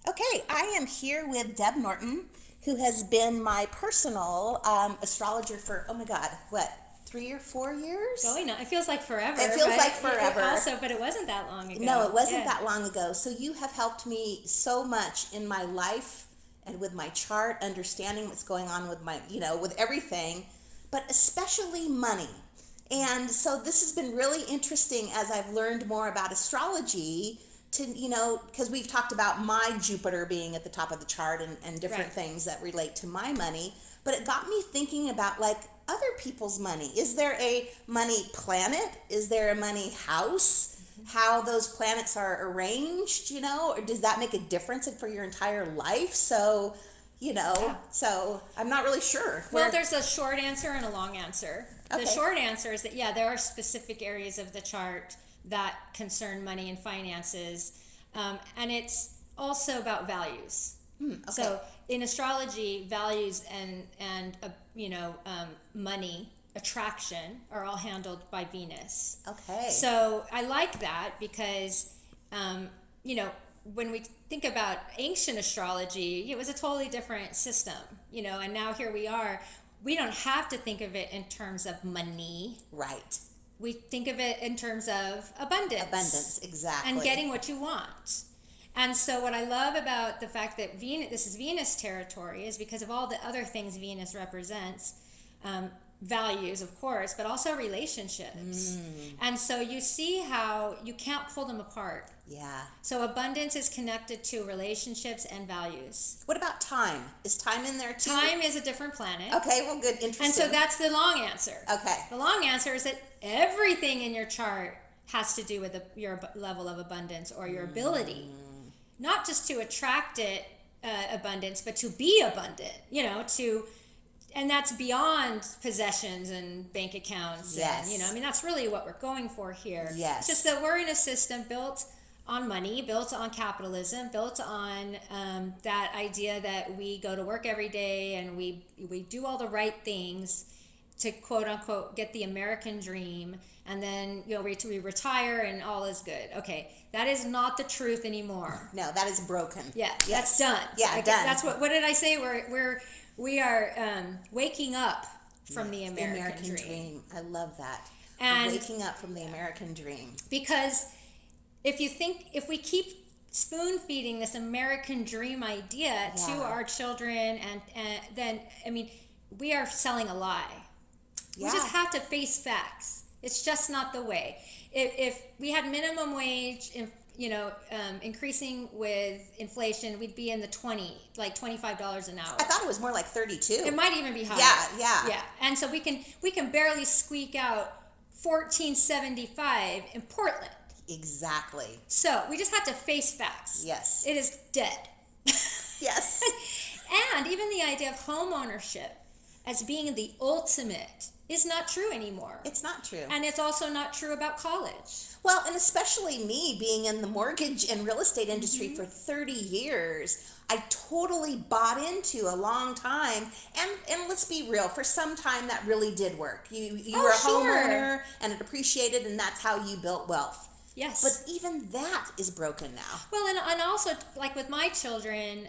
Okay, I am here with Deb Norton, who has been my personal astrologer for, oh my God, what, 3 or 4 years? Going on. It feels like forever. It feels but like forever. but it wasn't that long ago. No, it wasn't Yeah. that long ago. So you have helped me so much in my life and with my chart, understanding what's going on with my, with everything, but especially money. And so this has been really interesting as I've learned more about astrology to, because we've talked about my Jupiter being at the top of the chart and different Right. things that relate to my money. But it got me thinking about like other people's money. Is there a money planet? Is there a money house? How those planets are arranged, or does that make a difference for your entire life? So, Yeah. so I'm not really sure. Well, there's a short answer and a long answer. Okay. The short answer is that, yeah, there are specific areas of the chart that concern money and finances. And it's also about values. Okay. So in astrology, values and money, attraction are all handled by Venus. Okay. So I like that because, when we think about ancient astrology, it was a totally different system, and now here we are. We don't have to think of it in terms of money. Right. We think of it in terms of abundance. Abundance, exactly. And getting what you want. And so what I love about the fact that this is Venus territory is because of all the other things Venus represents, values, of course, but also relationships. And so you see how you can't pull them apart. Yeah. So abundance is connected to relationships and values. What about time? Is time in there too? Time is a different planet. Okay, well, good, interesting. And so that's the long answer. Okay. The long answer is that everything in your chart has to do with your level of abundance or your ability. Not just to attract it, abundance, but to be abundant, and that's beyond possessions and bank accounts. Yes. And, that's really what we're going for here. Yes. It's just that we're in a system built on money, built on capitalism, built on that idea that we go to work every day and we do all the right things to quote unquote get the American dream, and then we retire and all is good. Okay, that is not the truth anymore. No, that is broken. Yeah, yes. That's done. Yeah, done. That's what did I say? We are waking up from the American dream. I love that. And waking up from the American dream. Because if we keep spoon feeding this American dream idea to our children, and then we are selling a lie. Yeah. We just have to face facts. It's just not the way. If we had minimum wage, increasing with inflation, we'd be in the $25 an hour. I thought it was more like 32. It might even be higher. Yeah. And so we can barely squeak out $14.75 in Portland. Exactly. So we just have to face facts. Yes. It is dead. Yes. And even the idea of home ownership as being the ultimate is not true anymore. It's not true. And it's also not true about college. Well, and especially me being in the mortgage and real estate industry for 30 years, I totally bought into a long time. And let's be real, for some time that really did work. You were a homeowner and it appreciated, and that's how you built wealth. Yes. But even that is broken now. Well, and also, like with my children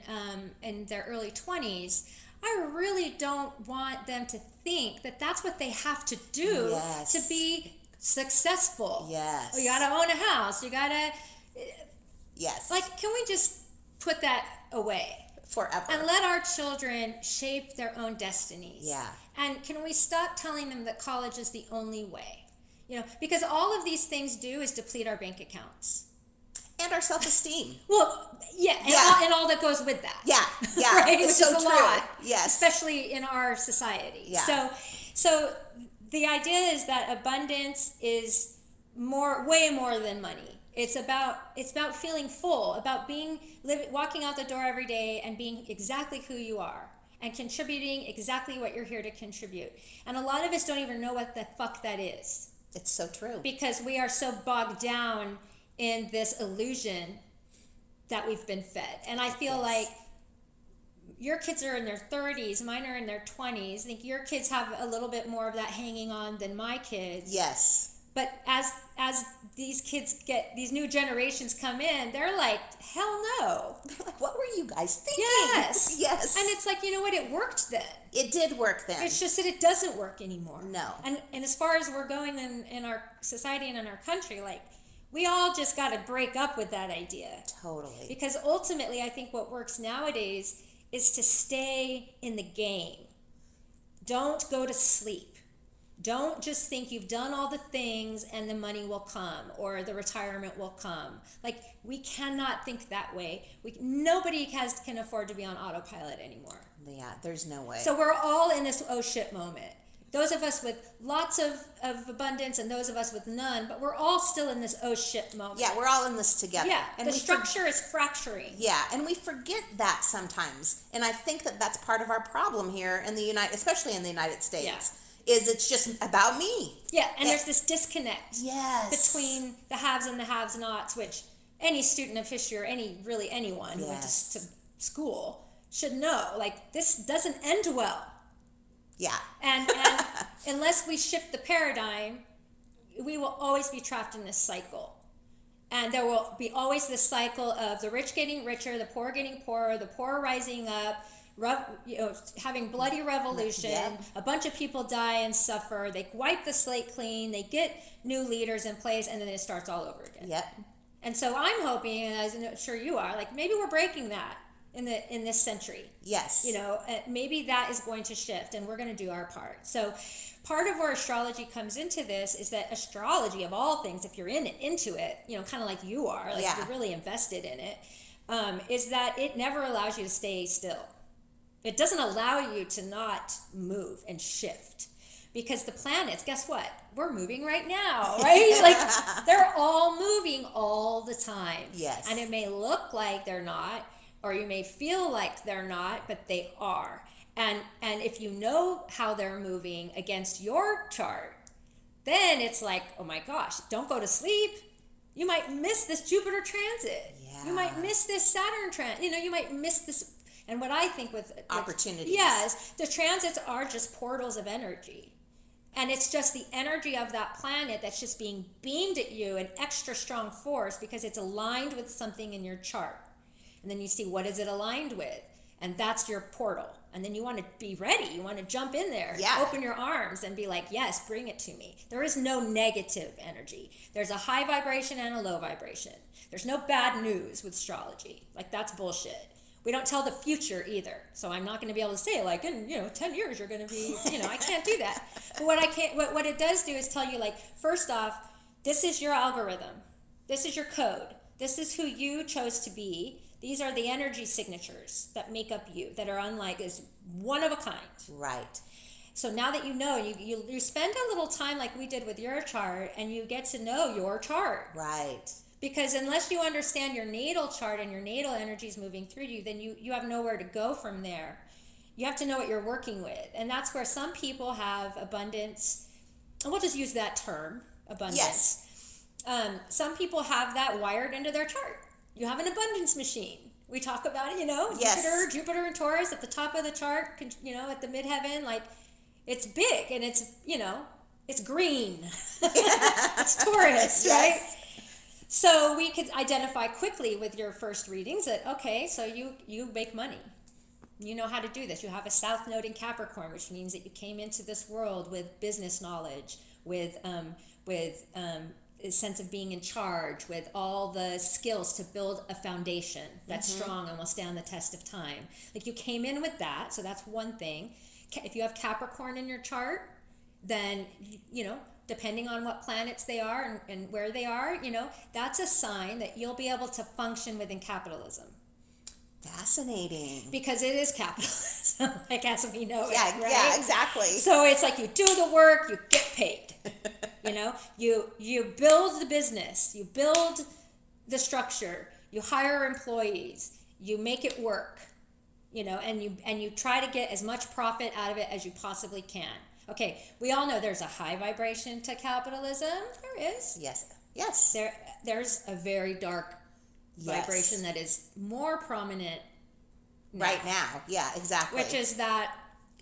in their early 20s, I really don't want them to think that that's what they have to do to be successful. Yes. You gotta own a house. You gotta. Yes. Can we just put that away? Forever. And let our children shape their own destinies. Yeah. And can we stop telling them that college is the only way? Because all of these things do is deplete our bank accounts. And our self-esteem. Well, yeah, and all that goes with that. Yeah, right? It's Which so is a true. lot, Yes. especially in our society. Yeah. So the idea is that abundance is way more than money. It's about feeling full, about walking out the door every day and being exactly who you are and contributing exactly what you're here to contribute. And a lot of us don't even know what the fuck that is. It's so true. Because we are so bogged down in this illusion that we've been fed. And I feel like your kids are in their 30s, mine are in their 20s. I think your kids have a little bit more of that hanging on than my kids. Yes. But as these kids these new generations come in, they're like, hell no. They're like, what were you guys thinking? Yes. Yes. And it's like, you know what? It worked then. It did work then. It's just that it doesn't work anymore. No. And as far as we're going in our society and in our country, like, we all just got to break up with that idea. Totally. Because ultimately, I think what works nowadays is to stay in the game. Don't go to sleep. Don't just think you've done all the things and the money will come or the retirement will come. Like, we cannot think that way. Nobody can afford to be on autopilot anymore. Yeah, there's no way. So we're all in this oh shit moment. Those of us with lots of abundance and those of us with none, but we're all still in this oh shit moment. Yeah, we're all in this together. Yeah, and the structure is fracturing. Yeah, and we forget that sometimes. And I think that that's part of our problem here in the especially in the United States. Yeah. Is it's just about me. Yeah, and there's this disconnect between the haves and the have-nots, which any student of history or anyone who went to school should know. Like, this doesn't end well. Yeah. And unless we shift the paradigm, we will always be trapped in this cycle. And there will be always this cycle of the rich getting richer, the poor getting poorer, the poor rising up, having bloody revolution. A bunch of people die and suffer. They wipe the slate clean. They get new leaders in place, and then it starts all over again. Yep. And so I'm hoping, and I'm sure you are, like, maybe we're breaking that in this century. Yes. Maybe that is going to shift, and we're going to do our part. So part of where astrology comes into this is that astrology, of all things, if you're into it, kind of like you are, like you're really invested in it, is that it never allows you to stay still. It doesn't allow you to not move and shift, because the planets, guess what? We're moving right now, right? Like, they're all moving all the time. Yes. And it may look like they're not, or you may feel like they're not, but they are. And if you know how they're moving against your chart, then it's like, oh my gosh, don't go to sleep. You might miss this Jupiter transit. Yeah. You might miss this Saturn transit. You might miss this. And what I think with opportunities. Yes, the transits are just portals of energy. And it's just the energy of that planet that's just being beamed at you in extra strong force because it's aligned with something in your chart. And then you see, what is it aligned with? And that's your portal. And then you want to be ready. You want to jump in there, open your arms and be like, yes, bring it to me. There is no negative energy. There's a high vibration and a low vibration. There's no bad news with astrology. Like, that's bullshit. We don't tell the future either. So I'm not going to be able to say, like, in 10 years you're going to be, I can't do that. But what it does do is tell you, like, first off, this is your algorithm. This is your code. This is who you chose to be. These are the energy signatures that make up you, that are unlike, is one of a kind. Right. So now that you know, you spend a little time like we did with your chart, and you get to know your chart. Right. Because unless you understand your natal chart and your natal energies moving through you, then you have nowhere to go from there. You have to know what you're working with. And that's where some people have abundance, and we'll just use that term, abundance. Yes. Some people have that wired into their chart. You have an abundance machine. We talk about it, Yes. Jupiter and Taurus at the top of the chart, at the midheaven, like, it's big and it's, it's green. It's Taurus, yes. right? So we could identify quickly with your first readings that, okay, so you make money. You know how to do this. You have a South Node in Capricorn, which means that you came into this world with business knowledge, with a sense of being in charge, with all the skills to build a foundation that's strong and will stand the test of time. Like, you came in with that, so that's one thing. If you have Capricorn in your chart, then, depending on what planets they are and where they are, that's a sign that you'll be able to function within capitalism. Fascinating. Because it is capitalism, like, as we know it, right? Yeah, exactly. So it's like, you do the work, you get paid. You build the business, you build the structure, you hire employees, you make it work, and you try to get as much profit out of it as you possibly can. Okay, we all know there's a high vibration to capitalism. There is. Yes. There's a very dark vibration that is more prominent now. Right now. Yeah, exactly. Which is that,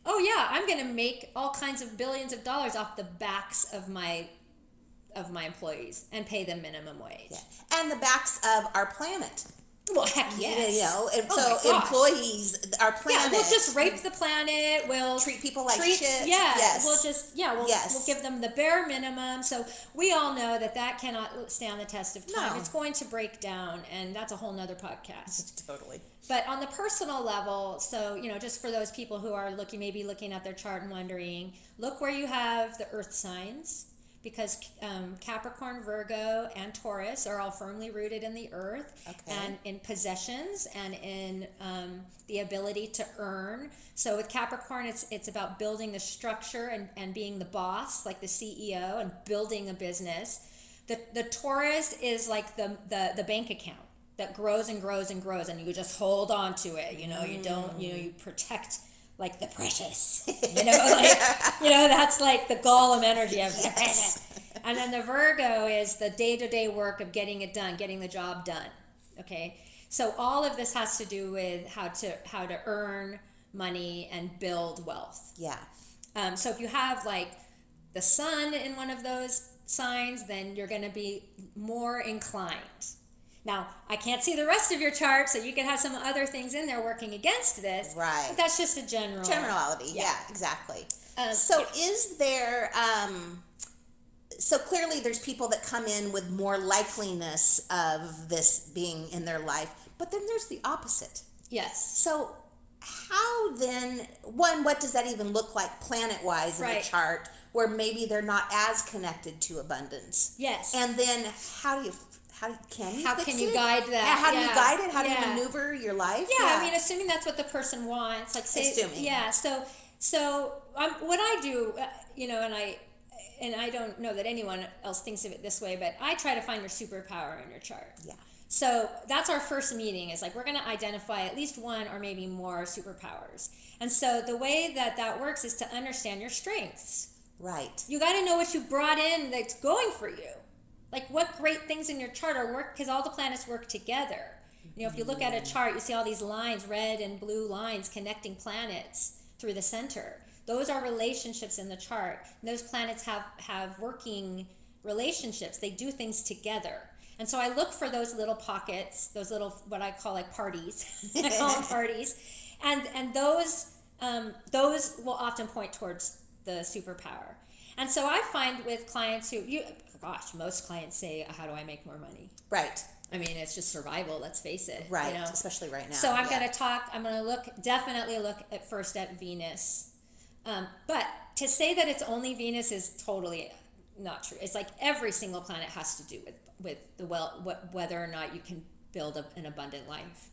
I'm going to make all kinds of billions of dollars off the backs of my of my employees and pay them minimum wage. Yeah. And the backs of our planet. Well, heck yes. You know, and Oh my so gosh. employees, our Yeah, planet. we'll just rape the planet. We'll treat people like treat- shit. Yeah, Yes. we'll just we'll Yes. give them the bare minimum. So we all know that cannot stand the test of time. No. It's going to break down, and that's a whole nother podcast. Totally. But on the personal level, so just for those people who are maybe looking at their chart and wondering, look where you have the earth signs, because Capricorn, Virgo, and Taurus are all firmly rooted in the earth, Okay. and in possessions and in the ability to earn. So with Capricorn, it's about building the structure and being the boss, like the CEO, and building a business. The Taurus is like the bank account that grows and grows and grows, and you just hold on to it. You don't. You protect like the precious. That's like the golem energy of the precious. And then the Virgo is the day-to-day work of getting it done, getting the job done. Okay, so all of this has to do with how to earn money and build wealth. Yeah. So if you have like the sun in one of those signs, then you're going to be more inclined. Now, I can't see the rest of your chart, so you could have some other things in there working against this. Right. But that's just a Generality. Yeah. Yeah, exactly. Um, So is there, so clearly there's people that come in with more likeliness of this being in their life, but then there's the opposite. Yes. So how then, one, what does that even look like planet-wise in the Right. chart, where maybe they're not as connected to abundance? Yes. And then how can you fix you it? guide that? Yeah, how do you Yeah. guide it? How do you Yeah. maneuver your life? Yeah, I mean, assuming that's what the person wants, like say, Assuming. yeah. So what I do, and I don't know that anyone else thinks of it this way, but I try to find your superpower in your chart. Yeah. So that's our first meeting, is like we're going to identify at least one or maybe more superpowers. And so the way that works is to understand your strengths. Right. You got to know what you brought in that's going for you. Like what great things in your chart are work, because all the planets work together. If you look at a chart, you see all these lines, red and blue lines connecting planets through the center. Those are relationships in the chart. And those planets have working relationships. They do things together. And so I look for those little pockets, those little, what I call like parties. I call them parties. And those will often point towards the superpower. And so I find with clients most clients say, how do I make more money? Right. I mean, it's just survival, let's face it. Right. Especially right now. So I'm going to definitely look at first at Venus. But to say that it's only Venus is totally not true. It's like every single planet has to do with whether or not you can build an abundant life.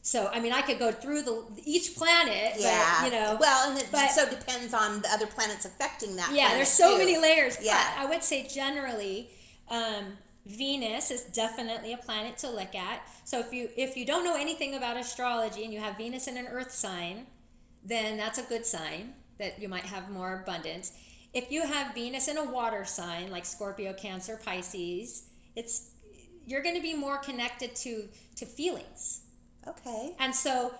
So, I mean, I could go through each planet, yeah. but, well, and it so depends on the other planets affecting that. Yeah, planet there's so too. many layers. Yeah. But I would say generally, Venus is definitely a planet to look at. So if you don't know anything about astrology and you have Venus in an Earth sign, then that's a good sign that you might have more abundance. If you have Venus in a water sign like Scorpio, Cancer, Pisces, you're going to be more connected to feelings. Okay. And so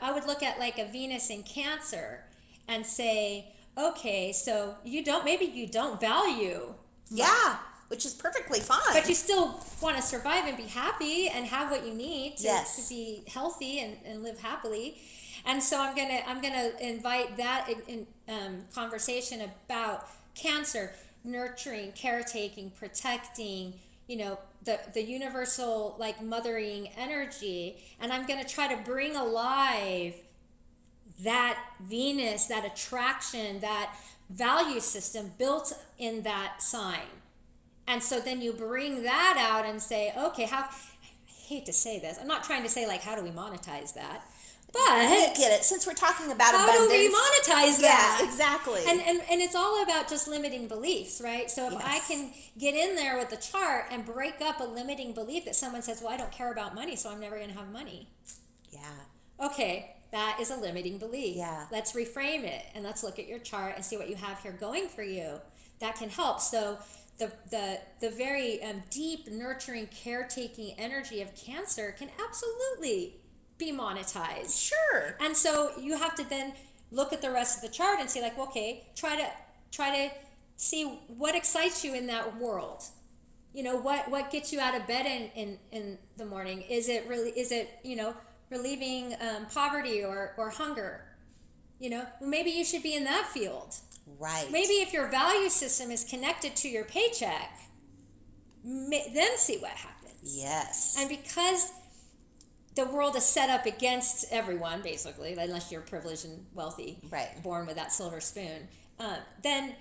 I would look at like a Venus in Cancer and say, okay, so you don't value. Yeah, which is perfectly fine. But you still want to survive and be happy and have what you need to be healthy and live happily. And so I'm gonna invite that in conversation about Cancer, nurturing, caretaking, protecting, the universal like mothering energy. And I'm gonna try to bring alive that Venus, that attraction, that value system built in that sign. And so then you bring that out and say, okay, I hate to say this. I'm not trying to say like, how do we monetize that? But I get it. Since we're talking about how abundance, do we monetize that? Yeah, exactly. And it's all about just limiting beliefs, right? So if Yes. I can get in there with the chart and break up a limiting belief that someone says, well, I don't care about money, so I'm never going to have money. Yeah. Okay, that is a limiting belief. Yeah. Let's reframe it and let's look at your chart and see what you have here going for you. That can help. So the very deep, nurturing, caretaking energy of Cancer can absolutely be monetized. Sure. And so you have to then look at the rest of the chart and say like, okay, try to see what excites you in that world. You know, what gets you out of bed in the morning? Is it relieving poverty or hunger? You know, well, maybe you should be in that field. Right. Maybe if your value system is connected to your paycheck, then see what happens. Yes. And because the world is set up against everyone, basically, unless you're privileged and wealthy, right, born with that silver spoon, then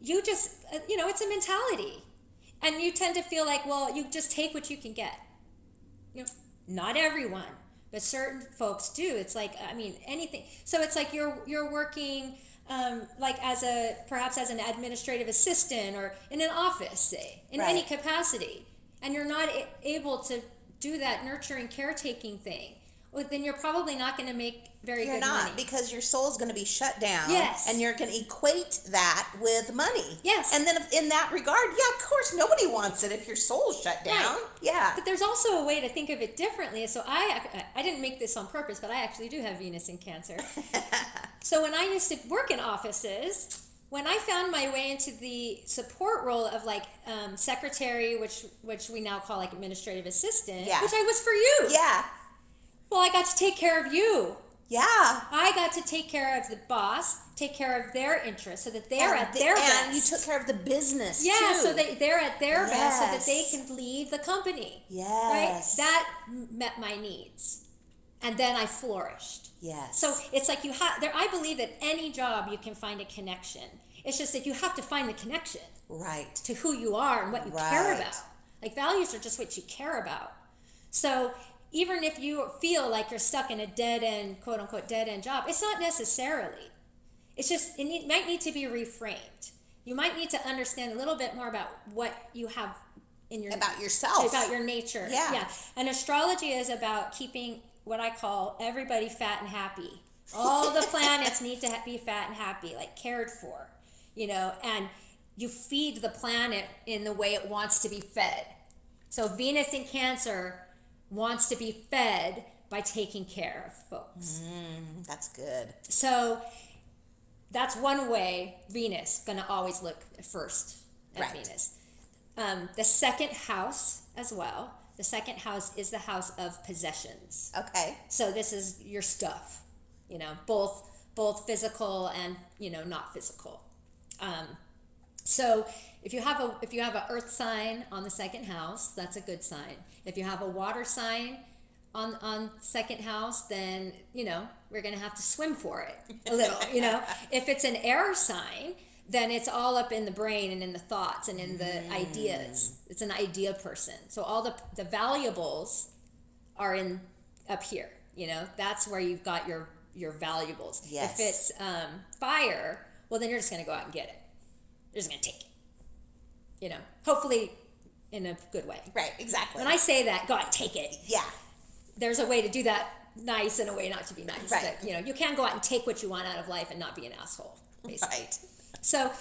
you just, it's a mentality. And you tend to feel like, well, you just take what you can get. You know, not everyone, but certain folks do. It's like, I mean, anything. So it's like you're working like perhaps as an administrative assistant or in an office, say, in any capacity, and you're not able to do that nurturing, caretaking thing. Well, then you're probably not going to make very good money. You're not, because your soul's going to be shut down. Yes. And you're going to equate that with money. Yes. And then in that regard, yeah, of course, nobody wants it if your soul's shut down. Right. Yeah. But there's also a way to think of it differently. So I didn't make this on purpose, but I actually do have Venus in Cancer. So when I used to work in offices, when I found my way into the support role of like secretary, which we now call like administrative assistant, which I was for you. Yeah. Well, I got to take care of you. Yeah. I got to take care of the boss, take care of their interests so that they're at their best. And you took care of the business, too. So they're at their best so that they can lead the company. Yes. Right? That met my needs. And then I flourished. Yes. So it's like I believe that any job you can find a connection. It's just that you have to find the connection. Right. To who you are and what you care about. Like values are just what you care about. So even if you feel like you're stuck in a dead end, quote unquote, dead end job, it's not necessarily. It's just, it might need to be reframed. You might need to understand a little bit more about what you have in your... About yourself. About your nature. Yeah. And astrology is about keeping what I call everybody fat and happy. All the planets need to be fat and happy, like cared for, and you feed the planet in the way it wants to be fed. So Venus in Cancer wants to be fed by taking care of folks. That's good. So that's one way Venus going to always look first at Venus. The second house as well. The second house is the house of possessions. Okay. So this is your stuff, both physical and not physical. So if you have an earth sign on the second house, that's a good sign. If you have a water sign on second house, then we're gonna have to swim for it a little. If it's an air sign, then it's all up in the brain and in the thoughts and in the ideas. It's an idea person. So all the valuables are in up here. That's where you've got your valuables. Yes. If it's fire, well, then you're just gonna go out and get it. You're just gonna take it. Hopefully in a good way. Right, exactly. When I say that, go out and take it. Yeah. There's a way to do that nice and a way not to be nice. Right. But, you can go out and take what you want out of life and not be an asshole, basically. Right. So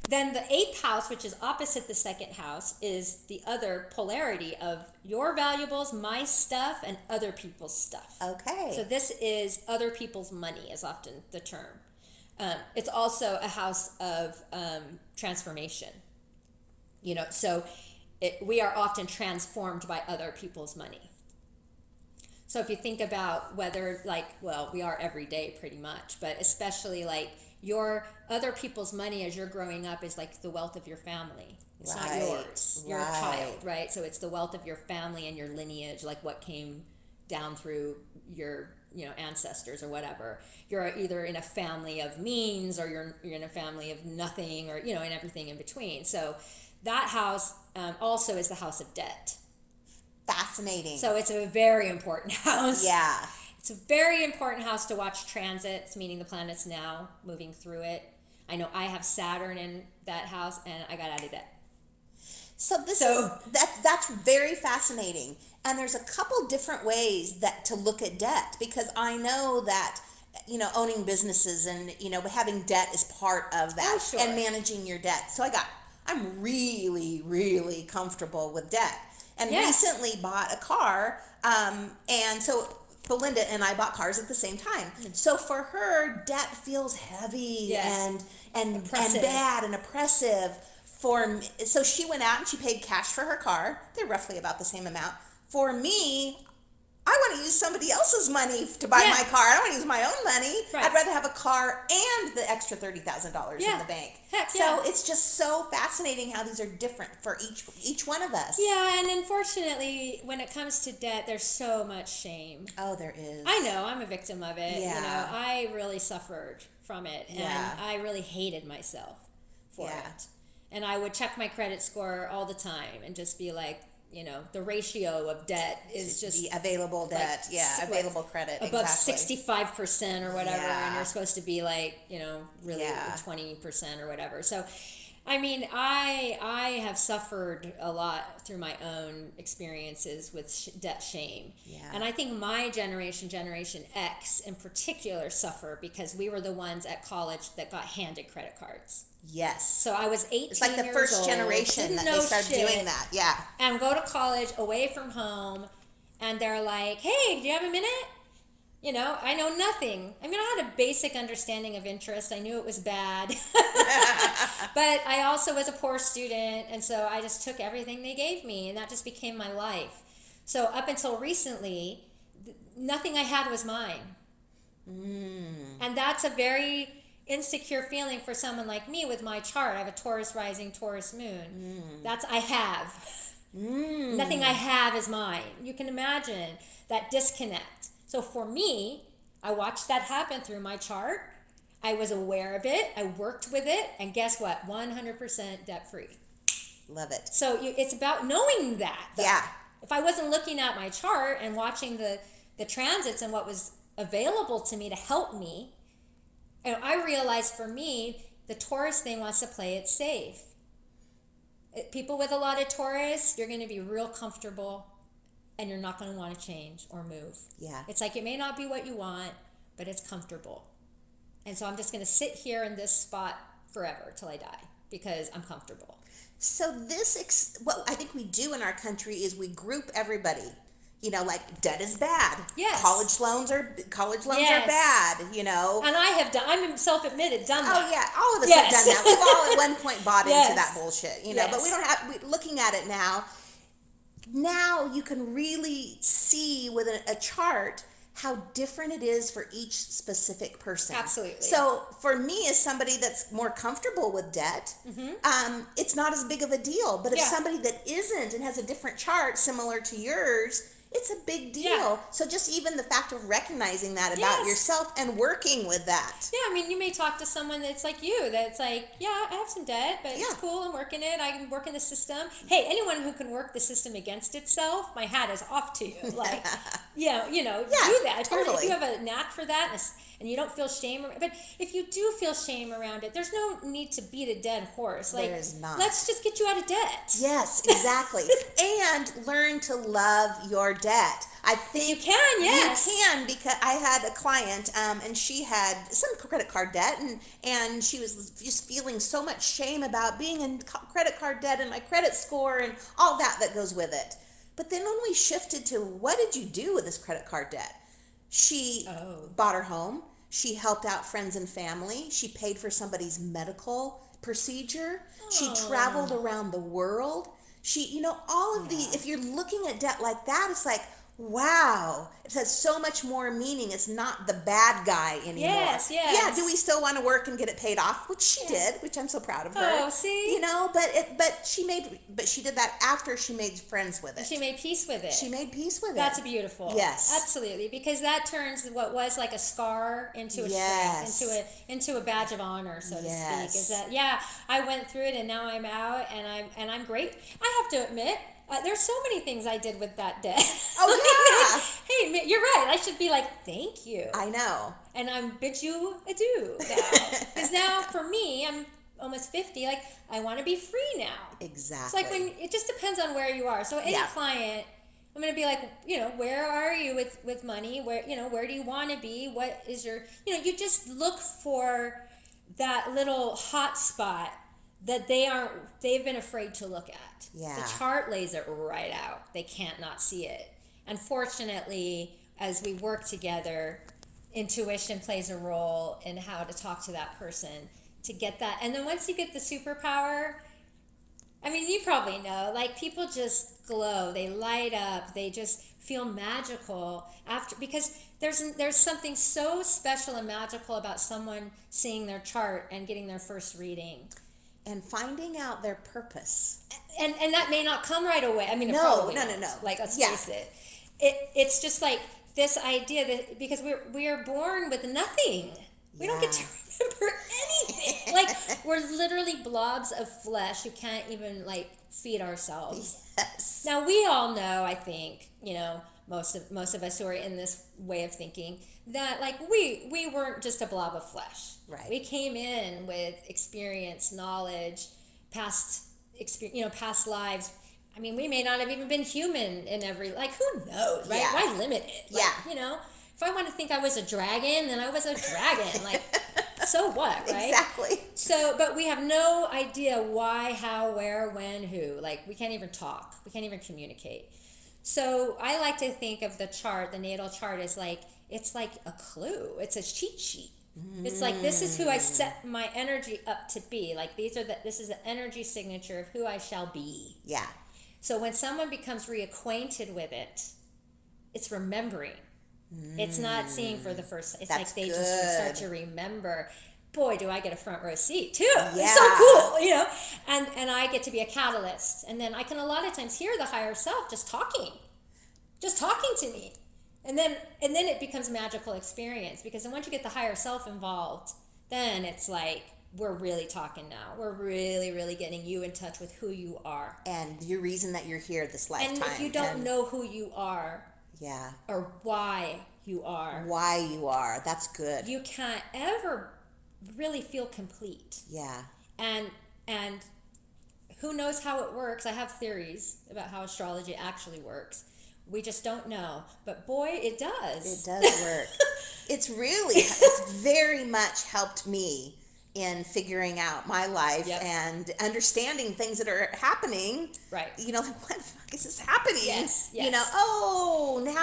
then the 8th house, which is opposite the second house, is the other polarity of your valuables, my stuff, and other people's stuff. Okay. So this is other people's money is often the term. It's also a house of transformation. So we are often transformed by other people's money. So if you think about whether we are every day pretty much, but especially your other people's money as you're growing up is like the wealth of your family. It's not yours. You're a child, right? So it's the wealth of your family and your lineage, like what came down through your ancestors or whatever. You're either in a family of means or you're in a family of nothing or and everything in between. So that house also is the house of debt. Fascinating. So it's a very important house. Yeah. It's a very important house to watch transits, meaning the planets now moving through it. I know I have Saturn in that house and I got out of debt. So that's very fascinating. And there's a couple different ways to look at debt, because I know that owning businesses and having debt is part of that. Oh, sure. And managing your debt. So I'm really, really comfortable with debt. And recently bought a car, and so Belinda and I bought cars at the same time. So for her, debt feels heavy and bad and oppressive. So she went out and she paid cash for her car. They're roughly about the same amount. For me, I want to use somebody else's money to buy my car. I don't want to use my own money. Right. I'd rather have a car and the extra $30,000 in the bank. Heck, so it's just so fascinating how these are different for each one of us. Yeah, and unfortunately, when it comes to debt, there's so much shame. Oh, there is. I know, I'm a victim of it. Yeah. You know, I really suffered from it, and I really hated myself for it. And I would check my credit score all the time and just be like, you know, the ratio of debt is just the available debt, available credit, above 65% or whatever, and you're supposed to be like, you know, really 20% or whatever. So, I mean, I have suffered a lot through my own experiences with debt shame, and I think my Generation X in particular suffer because we were the ones at college that got handed credit cards. Yes. So I was 18 It's like the first generation that they started doing that. Yeah. And go to college away from home, and they're like, hey, do you have a minute? You know, I know nothing. I mean, I had a basic understanding of interest. I knew it was bad. But I also was a poor student, and so I just took everything they gave me, and that just became my life. So up until recently, nothing I had was mine. And that's a very insecure feeling for someone like me with my chart. I have a Taurus rising, Taurus moon. That's I have. Nothing I have is mine. You can imagine that disconnect. So for me, I watched that happen through my chart. I was aware of it. I worked with it. And guess what? 100% debt free. Love it. So it's about knowing that. Yeah. If I wasn't looking at my chart and watching the transits and what was available to me to help me, and I realized for me, the Taurus thing wants to play it safe. People with a lot of Taurus, you're going to be real comfortable and you're not going to want to change or move. Yeah. It's like it may not be what you want, but it's comfortable. And so I'm just going to sit here in this spot forever till I die because I'm comfortable. So what I think we do in our country is we group everybody. You know, like debt is bad. Yes. College loans are bad. You know. And I have done. I'm self-admitted done that. Oh yeah, all of us have done that. We've all at one point bought into that bullshit. You know, but we don't have. Looking at it now, you can really see with a chart how different it is for each specific person. Absolutely. So for me, as somebody that's more comfortable with debt, it's not as big of a deal. But if somebody that isn't and has a different chart similar to yours, it's a big deal. Yeah. So just even the fact of recognizing that about yourself and working with that. Yeah, I mean, you may talk to someone that's like you, that's like, yeah, I have some debt, but it's cool, I'm working it, I can work in the system. Hey, anyone who can work the system against itself, my hat is off to you. Like, do that. Totally. If you have a knack for that and you don't feel shame, but if you do feel shame around it, there's no need to beat a dead horse. Like, there is not. Let's just get you out of debt. Yes, exactly. And learn to love your debt. I think you can, yes. You can, because I had a client and she had some credit card debt and she was just feeling so much shame about being in credit card debt and my credit score and all that goes with it. But then when we shifted to what did you do with this credit card debt? She bought her home. She helped out friends and family. She paid for somebody's medical procedure. She traveled around the world. She, all of if you're looking at debt like that, it's like, wow, it has so much more meaning. It's not the bad guy anymore. Yes. Yeah, do we still want to work and get it paid off? Which she did, which I'm so proud of her. Oh, see? But she did that after she made friends with it. She made peace with it. She made peace with it. That's beautiful. Yes. Absolutely. Because that turns what was like a scar into a strength, into a badge of honor, so to speak. Is that I went through it and now I'm out and I'm great. I have to admit, there's so many things I did with that debt. Oh, yeah. Hey, you're right. I should be like, thank you. I know. And I bid you adieu now. Because now, for me, I'm almost 50. Like, I want to be free now. Exactly. It's like it just depends on where you are. So any client, I'm going to be like, where are you with money? Where do you want to be? What is your, you just look for that little hot spot that they've been afraid to look at. Yeah. The chart lays it right out. They can't not see it. Unfortunately, as we work together, intuition plays a role in how to talk to that person to get that. And then once you get the superpower, I mean, you probably know, like people just glow, they light up, they just feel magical after, because there's something so special and magical about someone seeing their chart and getting their first reading. And finding out their purpose. And that may not come right away. I mean, it No, probably no, won't. no. Like, let's Yeah. face it. It's just like this idea that because we're born with nothing. We don't get to remember anything. Like, we're literally blobs of flesh who can't even like feed ourselves. Yes. Now we all know, I think, most of us who are in this way of thinking, that like we weren't just a blob of flesh. Right. We came in with experience, knowledge, past experience, past lives. I mean, we may not have even been human in every, like, who knows, right? Yeah. Why limit it? Like, Yeah. if I want to think I was a dragon, then I was a dragon. Like, so what, right? Exactly. So, but we have no idea why, how, where, when, who. Like, we can't even talk. We can't even communicate. So I like to think of the chart, the natal chart, as like, it's like a clue. It's a cheat sheet. It's like, this is who I set my energy up to be. Like, this is the energy signature of who I shall be. Yeah. So when someone becomes reacquainted with it, it's remembering. It's not seeing for the first. It's That's like they good. just start to remember. Boy, do I get a front row seat too. Yeah. It's so cool, and I get to be a catalyst. And then I can a lot of times hear the higher self just talking to me. And then it becomes a magical experience, because then once you get the higher self involved, then it's like, we're really talking now. We're really, really getting you in touch with who you are. And your reason that you're here this lifetime. And if you don't know who you are, yeah, or why you are, that's good. you can't ever really feel complete. Yeah. And who knows how it works? I have theories about how astrology actually works. We just don't know. But boy, it does. It does work. It's very much helped me in figuring out my life and understanding things that are happening. Right. Like, what the fuck is this happening? Yes. Now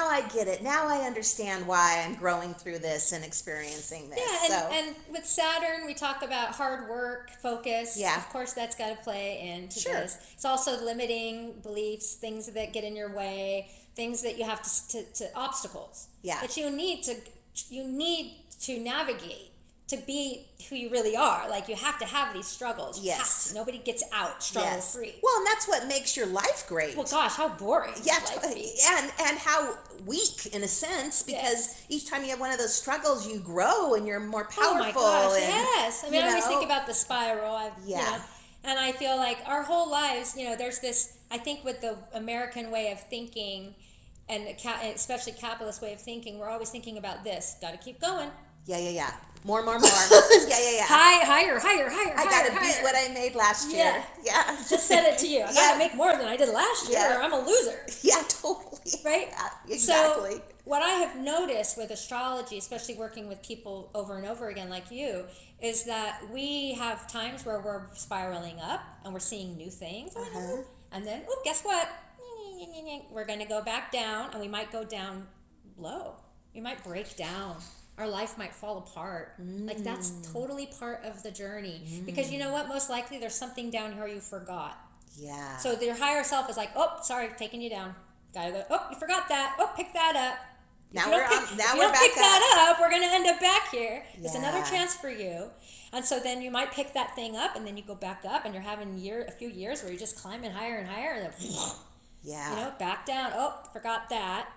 I get it. Now I understand why I'm growing through this and experiencing this. Yeah, and with Saturn, we talk about hard work, focus. Yeah. Of course, that's got to play into Sure. this. It's also limiting beliefs, things that get in your way, things that you have to obstacles. Yeah. That you need to navigate to be who you really are. Like, you have to have these struggles. You Yes. have to. Nobody gets out struggle free. Well, and that's what makes your life great. Well, gosh, how boring. Yeah, would life be? and how weak in a sense, because each time you have one of those struggles, you grow and you're more powerful. Oh my gosh, and, yes. I mean, I always think about the spiral. Yeah. And I feel like our whole lives, there's this, I think with the American way of thinking, and especially capitalist way of thinking, we're always thinking about this. Got to keep going. Yeah. More. Yeah. Higher. I got to beat what I made last year. Yeah. Just said it to you. I got to make more than I did last year, or I'm a loser. Yeah, totally. Right? Yeah, exactly. So what I have noticed with astrology, especially working with people over and over again like you, is that we have times where we're spiraling up and we're seeing new things. And then, guess what? We're going to go back down, and we might go down low. We might break down. Our life might fall apart. Like, that's totally part of the journey. Because you know what? Most likely there's something down here you forgot. Yeah. So your higher self is like, oh, sorry, taking you down. Gotta go. Oh, you forgot that. Oh, pick that up. Now we're back pick that up, we're going to end up back here. There's another chance for you. And so then you might pick that thing up, and then you go back up, and you're having a few years where you're just climbing higher and higher, and then back down. Oh, forgot that.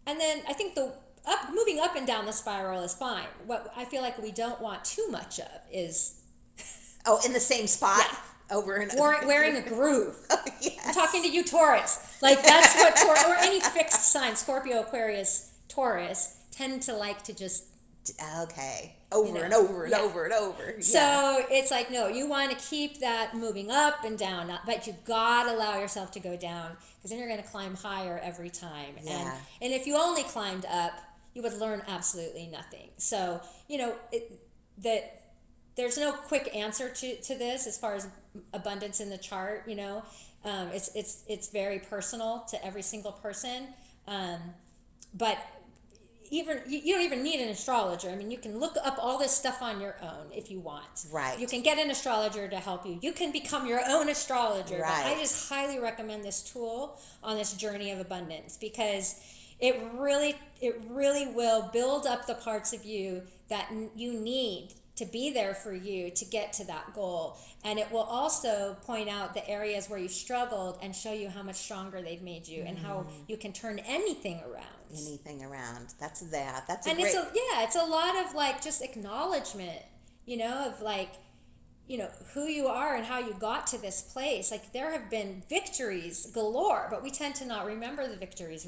And then I think moving up and down the spiral is fine. What I feel like we don't want too much of is in the same spot over and over. Wearing a groove. Yes. I'm talking to you, Taurus. Like, that's what Taurus, or any fixed sign, Scorpio, Aquarius, Taurus, tend to like to just over and over and over and over. So it's like, no, you want to keep that moving up and down, but you gotta allow yourself to go down, because then you're going to climb higher every time. And if you only climbed up, you would learn absolutely nothing. So there's no quick answer to this as far as abundance in the chart. It's very personal to every single person, but even you don't even need an astrologer. I mean, you can look up all this stuff on your own if you want. Right. You can get an astrologer to help you. You can become your own astrologer. Right. But I just highly recommend this tool on this journey of abundance, because it really will build up the parts of you that you need to be there for you to get to that goal. And it will also point out the areas where you've struggled and show you how much stronger they've made you, and how you can turn anything around. Anything around. That's that. That's a And great. it's a lot of like just acknowledgement, of like, who you are and how you got to this place. Like, there have been victories galore, but we tend to not remember the victories.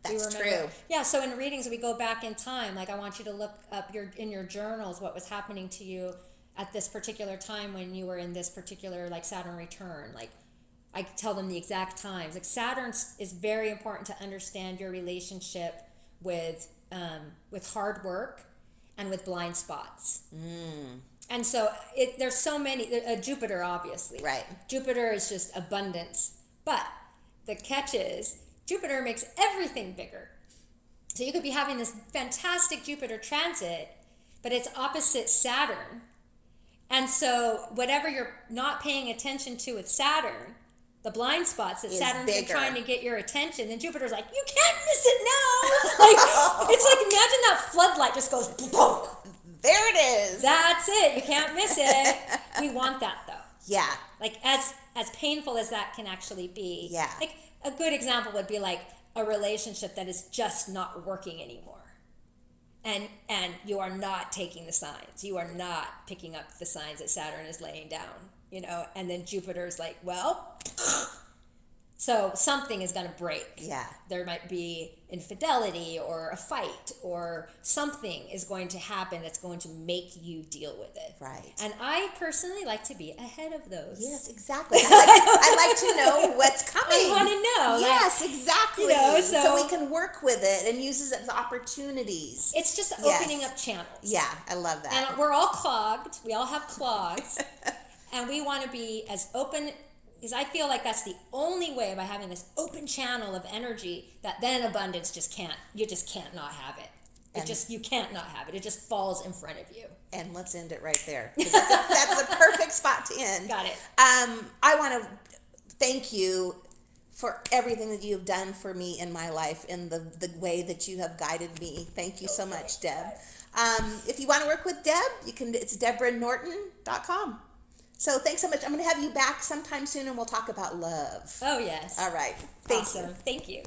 That's true. Yeah, so in readings, we go back in time. Like, I want you to look up in your journals what was happening to you at this particular time when you were in this particular, like, Saturn return. Like, I tell them the exact times. Like, Saturn is very important to understand your relationship with hard work and with blind spots. And so there's so many. Jupiter, obviously. Right. Jupiter is just abundance. But the catch is, Jupiter makes everything bigger. So you could be having this fantastic Jupiter transit, but it's opposite Saturn. And so whatever you're not paying attention to with Saturn, the blind spots that Saturn's been trying to get your attention, then Jupiter's like, you can't miss it now. Like, it's like, imagine that floodlight just goes boom. There it is. That's it. You can't miss it. We want that, though. Yeah. Like, as painful as that can actually be. Yeah. Like, a good example would be like a relationship that is just not working anymore. And you are not taking the signs. You are not picking up the signs that Saturn is laying down, and then Jupiter's like, well, so something is going to break. Yeah. There might be infidelity or a fight, or something is going to happen that's going to make you deal with it. Right. And I personally like to be ahead of those. Yes, exactly. I like to know what's coming. I want to know. Yes, exactly. So we can work with it and use it as opportunities. It's just opening up channels. Yeah, I love that. And we're all clogged. We all have clogs. And we want to be as open, because I feel like that's the only way, by having this open channel of energy, that then abundance you just can't not have it. You can't not have it. It just falls in front of you. And let's end it right there. That's a perfect spot to end. Got it. I want to thank you for everything that you've done for me in my life, in the way that you have guided me. Thank you so much, Deb. If you want to work with Deb, it's DeborahNorton.com. So thanks so much. I'm going to have you back sometime soon, and we'll talk about love. Oh, yes. All right. Thank you. Thank you.